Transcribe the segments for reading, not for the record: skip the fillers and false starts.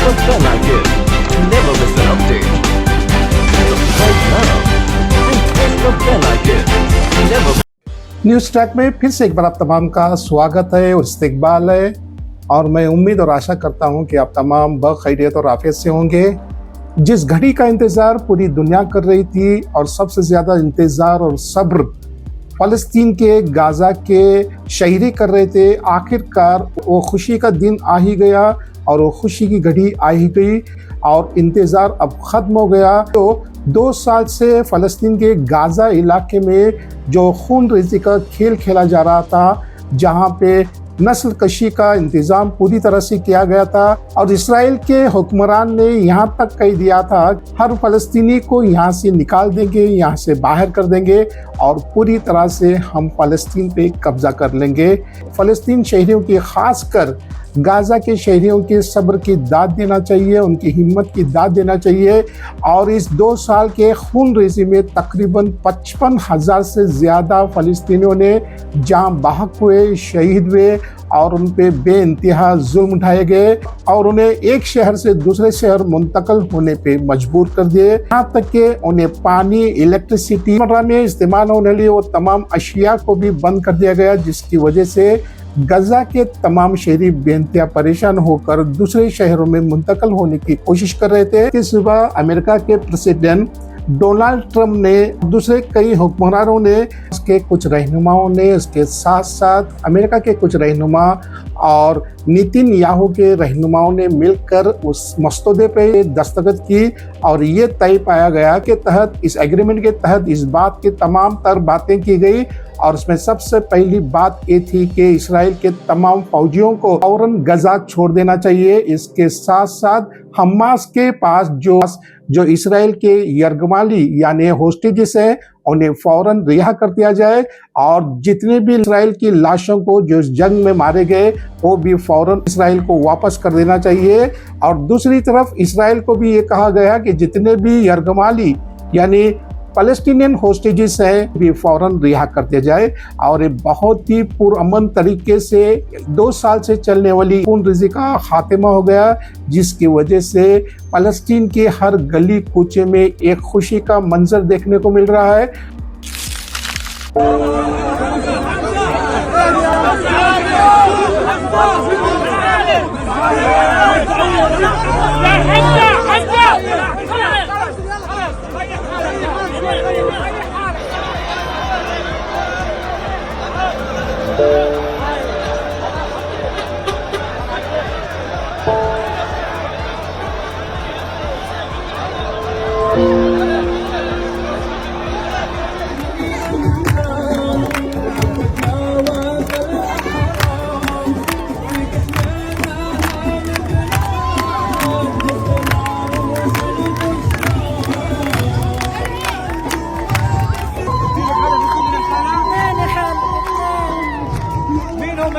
Never felt like it. Never miss an update. Subscribe now and never felt like it. Never. News track में फिर से एक बार आप तमाम का स्वागत है और इस्तकबाल है। और मैं उम्मीद और आशा करता हूं कि आप तमाम बखैरियत और आफियत से होंगे। जिस घड़ी का इंतज़ार पूरी दुनिया कर रही थी और सबसे ज़्यादा इंतज़ार और सब्र फ़लस्तीन के गाज़ा के शहरी कर रहे थे, आखिरकार वो खुशी का दिन आ ही गया और वो खुशी की घड़ी आ ही गई और इंतज़ार अब ख़त्म हो गया। तो 2 साल से फ़लस्तीन के गाज़ा इलाके में जो खून रेज़ी का खेल खेला जा रहा था, जहाँ पे नस्ल कशी का इंतज़ाम पूरी तरह से किया गया था और इसराइल के हुक्मरान ने यहाँ तक कह दिया था हर फ़लस्तीनी को यहाँ से निकाल देंगे, यहाँ से बाहर कर देंगे और पूरी तरह से हम फ़लस्तीन पे कब्ज़ा कर लेंगे। फ़लस्तीन शहरियों की ख़ासकर गाज़ा के शहरियों के सब्र की दाद देना चाहिए, उनकी हिम्मत की दाद देना चाहिए। और इस 2 साल के खून रेज़ी में तकरीबन 55,000 से ज़्यादा फ़लस्तीनियों ने जान बहक हुए, शहीद हुए और उन पे बेइंतहा जुल्म उठाए गए और उन्हें एक शहर से दूसरे शहर मुंतकिल होने पे मजबूर कर दिए। यहाँ तक कि उन्हें पानी, इलेक्ट्रिसिटी में इस्तेमाल होने वाली वो तमाम अशिया को भी बंद कर दिया गया, जिसकी वजह से गजा के तमाम शहरी बेइंतहा परेशान होकर दूसरे शहरों में मुंतकिल होने की कोशिश कर रहे थे। कि सुबह अमेरिका के प्रेसिडेंट डोनाल्ड ट्रंप ने, दूसरे कई हुक्मरानों ने, उसके कुछ रहनुमाओं ने, उसके साथ साथ अमेरिका के कुछ रहनुमा और नेतन्याहू के रहनुमाओं ने मिलकर उस मसौदे पे दस्तखत की और ये तय पाया गया के तहत, इस एग्रीमेंट के तहत इस बात की तमाम तर बातें की गई और उसमें सबसे पहली बात ये थी कि इसराइल के तमाम फौजियों को फौरन गजा छोड़ देना चाहिए। इसके साथ साथ हमास के पास जो इसराइल के यरगमाली यानी होस्टेजेस हैं, उन्हें फौरन रिहा कर दिया जाए और जितने भी इसराइल की लाशों को जो इस जंग में मारे गए वो भी फौरन इसराइल को वापस कर देना चाहिए। और दूसरी तरफ इसराइल को भी ये कहा गया कि जितने भी यरगमाली यानी पैलेस्टीनियन होस्टेजेस हैं भी फौरन रिहा कर दिया जाए। और ये बहुत ही पुरअमन तरीके से 2 साल से चलने वाली खून रेज़ी का खात्मा हो गया, जिसकी वजह से फ़लस्तीन के हर गली कूचे में एक खुशी का मंजर देखने को मिल रहा है।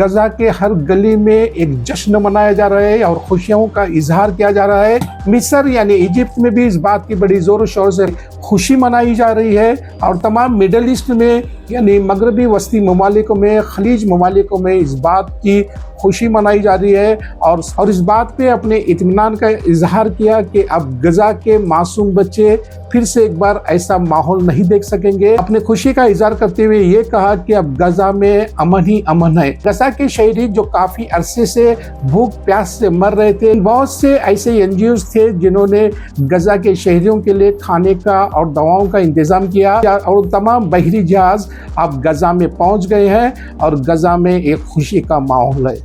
गजा के हर गली में एक जश्न मनाया जा रहा है और खुशियों का इजहार किया जा रहा है। मिस्र यानी इजिप्ट में भी इस बात की बड़ी जोर शोर से खुशी मनाई जा रही है और तमाम मिडल ईस्ट में यानी मगरबी वस्ती ममालिकों में, खलीज ममालिकों में इस बात की खुशी मनाई जा रही है और इस बात पे अपने इत्मीनान का इजहार किया कि अब गजा के मासूम बच्चे फिर से एक बार ऐसा माहौल नहीं देख सकेंगे। अपने खुशी का इजहार करते हुए ये कहा कि अब गजा में अमन ही अमन है। गजा के शहरी जो काफी अरसे से भूख प्यास से मर रहे थे, बहुत से ऐसे एनजीओज थे जिन्होंने गजा के शहरियों के लिए खाने का और दवाओं का इंतजाम किया और तमाम बहरी जहाज अब गजा में पहुंच गए हैं और गजा में एक खुशी का माहौल है।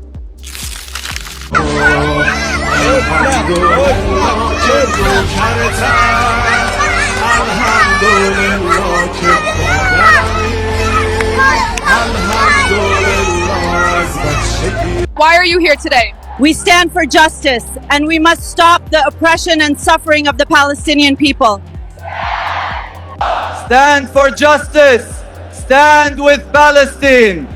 Why are you here today? We stand for justice and we must stop the oppression and suffering of the Palestinian people. Stand for justice. Stand with Palestine.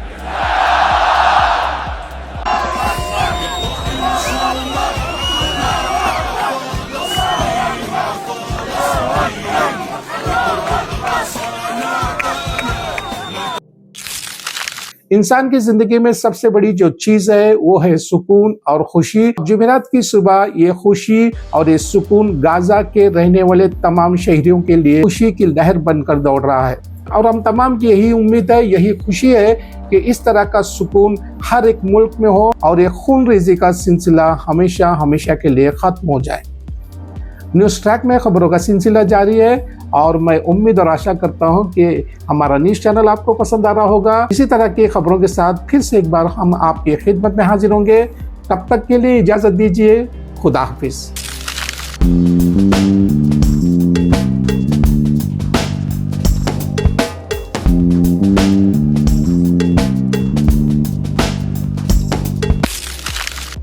इंसान की जिंदगी में सबसे बड़ी जो चीज है वो है सुकून और खुशी। जुमेरात की सुबह ये खुशी और ये सुकून गाजा के रहने वाले तमाम शहरियों के लिए खुशी की लहर बनकर दौड़ रहा है और हम तमाम की यही उम्मीद है, यही खुशी है कि इस तरह का सुकून हर एक मुल्क में हो और ये खून रेजी का सिलसिला हमेशा हमेशा के लिए खत्म हो जाए। न्यूज़ ट्रैक में खबरों का सिलसिला जारी है और मैं उम्मीद और आशा करता हूं कि हमारा न्यूज़ चैनल आपको पसंद आ रहा होगा। इसी तरह की खबरों के साथ फिर से एक बार हम आपकी खिदमत में हाजिर होंगे। तब तक के लिए इजाज़त दीजिए। खुदा हाफिज।